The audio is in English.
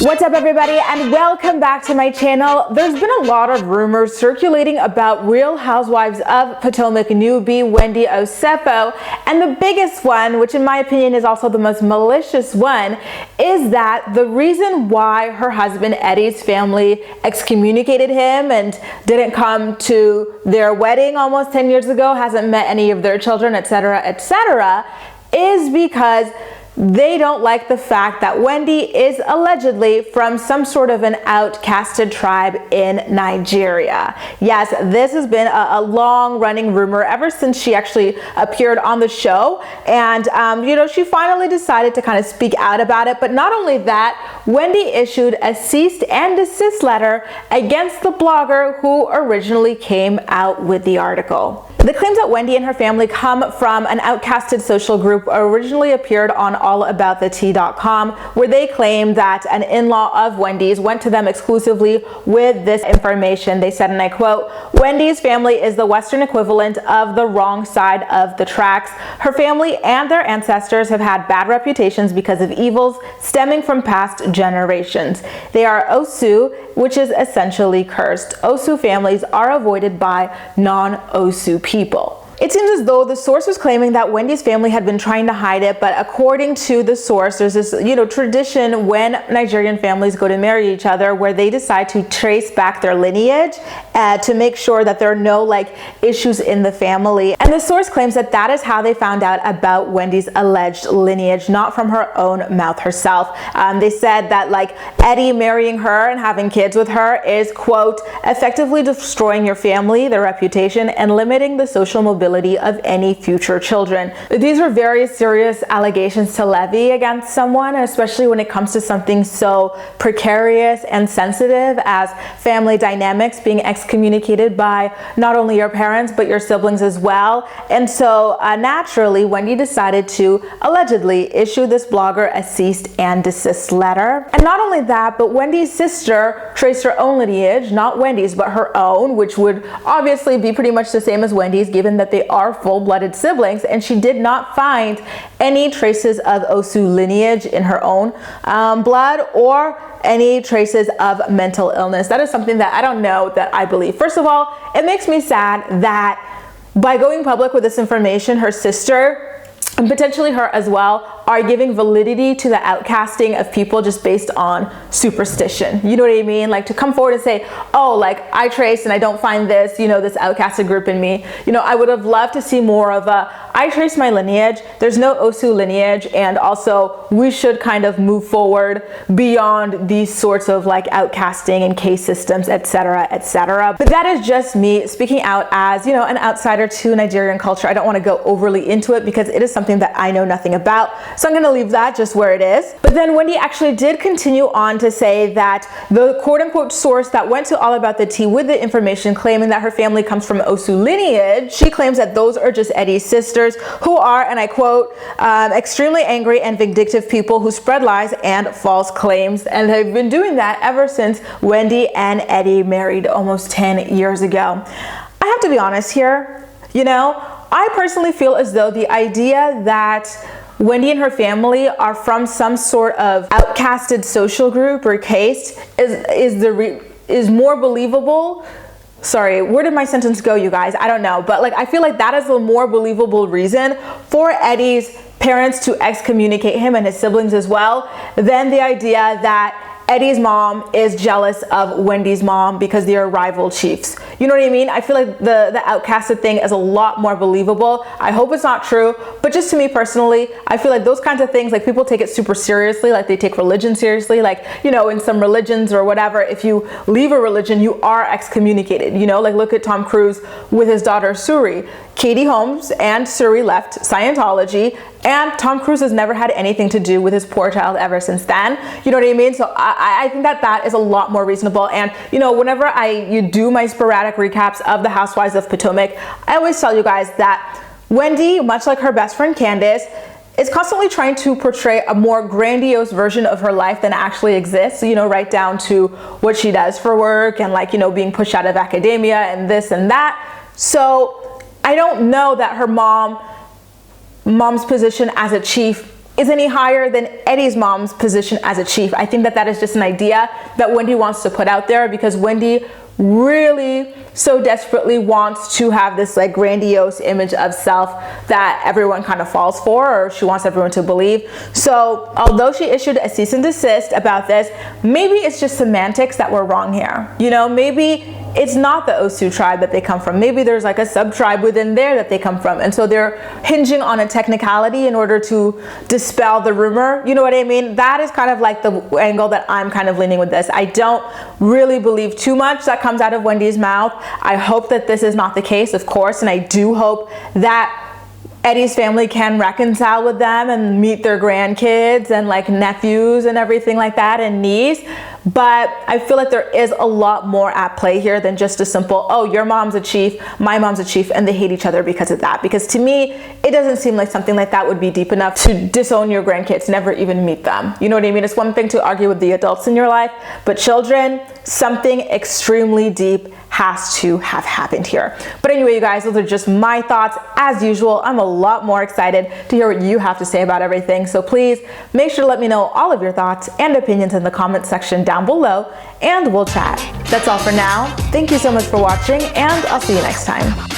What's up everybody, and welcome back to my channel. There's been a lot of rumors circulating about Real Housewives of Potomac newbie Wendy Osefo, and the biggest one, which in my opinion is also the most malicious one, is that the reason why her husband Eddie's family excommunicated him and didn't come to their wedding almost 10 years ago, hasn't met any of their children, etc., is because they don't like the fact that Wendy is allegedly from some sort of an outcasted tribe in Nigeria. Yes, this has been a long-running rumor ever since she actually appeared on the show, and she finally decided to kind of speak out about it. But not only that, Wendy issued a cease and desist letter against the blogger who originally came out with the article. The claims that Wendy and her family come from an outcasted social group originally appeared on allaboutthetea.com, where they claim that an in-law of Wendy's went to them exclusively with this information. They said, and I quote, "Wendy's family is the Western equivalent of the wrong side of the tracks. Her family and their ancestors have had bad reputations because of evils stemming from past generations. They are Osu, which is essentially cursed. Osu families are avoided by non-Osu people." It seems as though the source was claiming that Wendy's family had been trying to hide it, but according to the source, there's this, tradition when Nigerian families go to marry each other where they decide to trace back their lineage to make sure that there are no issues in the family. And the source claims that that is how they found out about Wendy's alleged lineage, not from her own mouth herself. They said that Eddie marrying her and having kids with her is, quote, effectively destroying your family, their reputation, and limiting the social mobility of any future children. These are very serious allegations to levy against someone, especially when it comes to something so precarious and sensitive as family dynamics, being excommunicated by not only your parents but your siblings as well. And so naturally, Wendy decided to allegedly issue this blogger a cease and desist letter. And not only that, but Wendy's sister traced her own lineage, not Wendy's but her own, which would obviously be pretty much the same as Wendy's, given that they are full-blooded siblings, and she did not find any traces of Osu lineage in her own blood or any traces of mental illness. That is something that I don't know that I believe. First of all, it makes me sad that by going public with this information, her sister and potentially her as well are giving validity to the outcasting of people just based on superstition. You know what I mean? To come forward and say, oh, I traced and I don't find this, this outcasted group in me. I would have loved to see more of I traced my lineage, there's no Osu lineage, and also we should kind of move forward beyond these sorts of outcasting and case systems, etc., etc. But that is just me speaking out as, an outsider to Nigerian culture. I don't want to go overly into it because it is something that I know nothing about. So I'm going to leave that just where it is. But then Wendy actually did continue on to say that the quote-unquote source that went to All About the Tea with the information claiming that her family comes from Osu lineage, she claims that those are just Eddie's sisters who are, and I quote, extremely angry and vindictive people who spread lies and false claims. And they've been doing that ever since Wendy and Eddie married almost 10 years ago. I have to be honest here, I personally feel as though the idea that Wendy and her family are from some sort of outcasted social group or caste is more believable. Sorry, where did my sentence go, you guys? I don't know, but I feel like that is a more believable reason for Eddie's parents to excommunicate him and his siblings as well than the idea that Eddie's mom is jealous of Wendy's mom because they are rival chiefs. You know what I mean? I feel like the outcasted thing is a lot more believable. I hope it's not true, but just to me personally, I feel like those kinds of things, people take it super seriously, they take religion seriously, in some religions or whatever, if you leave a religion, you are excommunicated, look at Tom Cruise with his daughter Suri. Katie Holmes and Suri left Scientology, and Tom Cruise has never had anything to do with his poor child ever since then. You know what I mean? So I think that is a lot more reasonable. And whenever you do my sporadic recaps of the Housewives of Potomac, I always tell you guys that Wendy, much like her best friend Candace, is constantly trying to portray a more grandiose version of her life than actually exists, right down to what she does for work and being pushed out of academia and this and that. So I don't know that her mom's position as a chief is any higher than Eddie's mom's position as a chief. I think that that is just an idea that Wendy wants to put out there because Wendy really so desperately wants to have this like grandiose image of self that everyone kind of falls for, or she wants everyone to believe. So although she issued a cease and desist about this, maybe it's just semantics that were wrong here. You know, maybe it's not the Osu tribe that they come from. Maybe there's like a sub-tribe within there that they come from. And so they're hinging on a technicality in order to dispel the rumor. You know what I mean? That is kind of like the angle that I'm kind of leaning with this. I don't really believe too much that comes out of Wendy's mouth. I hope that this is not the case, of course, and I do hope that Eddie's family can reconcile with them and meet their grandkids and like nephews and everything like that and niece. But I feel like there is a lot more at play here than just a simple, oh, your mom's a chief, my mom's a chief, and they hate each other because of that. Because to me, it doesn't seem like something like that would be deep enough to disown your grandkids, never even meet them. You know what I mean? It's one thing to argue with the adults in your life, but children, something extremely deep has to have happened here. But anyway, you guys, those are just my thoughts. As usual, I'm a lot more excited to hear what you have to say about everything. So please make sure to let me know all of your thoughts and opinions in the comment section down below, and we'll chat. That's all for now. Thank you so much for watching, and I'll see you next time.